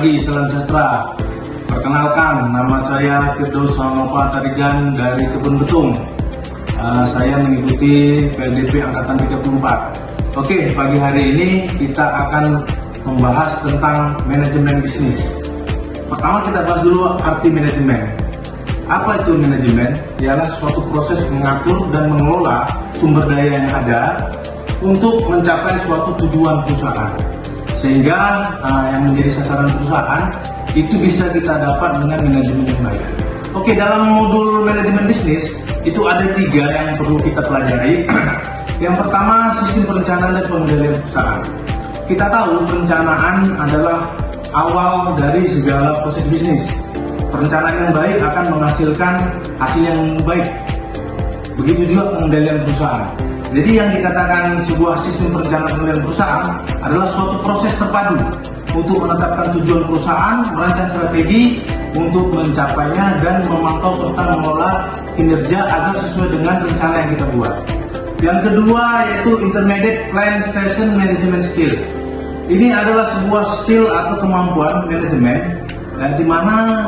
pagi, salam sejahtera. Perkenalkan, nama saya Firdaus Nova Tarigan dari Kebun Betung. Saya mengikuti PLDP Angkatan 34. Oke, pagi hari ini kita akan membahas tentang manajemen bisnis. Pertama kita bahas dulu arti manajemen. Apa itu manajemen? Ialah suatu proses mengatur dan mengelola sumber daya yang ada untuk mencapai suatu tujuan perusahaan. Sehingga yang menjadi sasaran perusahaan itu bisa kita dapat dengan manajemen yang baik. Oke, dalam modul manajemen bisnis itu ada 3 yang perlu kita pelajari. Yang pertama, sistem perencanaan dan pengendalian perusahaan. Kita tahu perencanaan adalah awal dari segala proses bisnis. Perencanaan yang baik akan menghasilkan hasil yang baik. Begitu juga pengendalian perusahaan. Jadi yang dikatakan sebuah sistem perencanaan pengendalian perusahaan adalah suatu proses terpadu untuk menetapkan tujuan perusahaan, merancang strategi untuk mencapainya, dan memantau serta mengelola kinerja agar sesuai dengan rencana yang kita buat. Yang kedua yaitu Intermediate Plan Station Management Skill. Ini adalah sebuah skill atau kemampuan manajemen di mana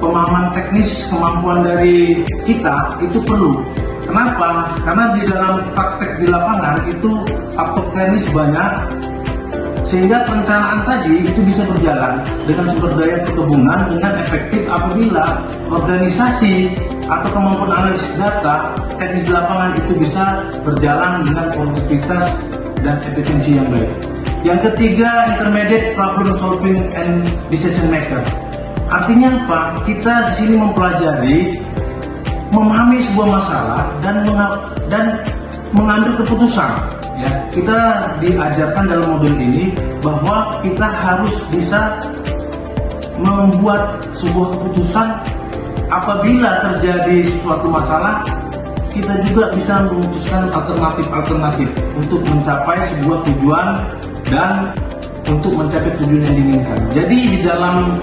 pemahaman teknis, kemampuan dari kita itu perlu. Kenapa? Karena di dalam praktek di lapangan itu faktor teknis banyak, sehingga perencanaan tadi itu bisa berjalan dengan sumber daya perkebunan dengan efektif apabila organisasi atau kemampuan analisis data teknis di lapangan itu bisa berjalan dengan produktivitas dan efisiensi yang baik. Yang ketiga, Intermediate Problem Solving and Decision Maker. Artinya apa? Kita di sini mempelajari, memahami sebuah masalah dan mengambil keputusan. Ya, kita diajarkan dalam modul ini bahwa kita harus bisa membuat sebuah keputusan apabila terjadi suatu masalah. Kita juga bisa memutuskan alternatif untuk mencapai sebuah tujuan dan untuk mencapai tujuan yang diinginkan. Jadi di dalam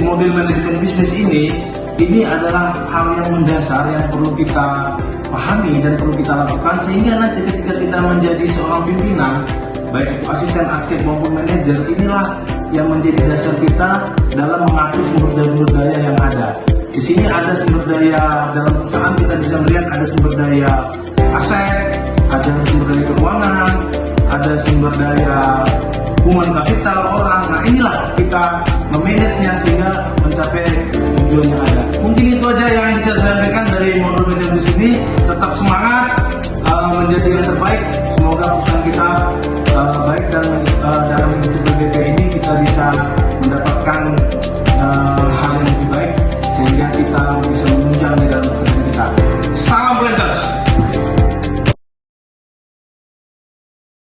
model manajemen bisnis ini adalah hal yang mendasar yang perlu kita pahami dan perlu kita lakukan, sehingga nanti ketika kita menjadi seorang pimpinan, baik itu asisten, maupun manajer, inilah yang menjadi dasar kita dalam mengatur sumber daya yang ada. Di sini ada sumber daya dalam perusahaan, kita bisa melihat ada sumber daya aset, ada sumber daya keuangan, ada sumber daya human capital orang. Nah, inilah kita memanagenya sehingga mencapai tujuan yang ada. Mungkin itu aja yang bisa saya sampaikan dari modul manajemen di sini. Tetap semangat menjadi yang terbaik.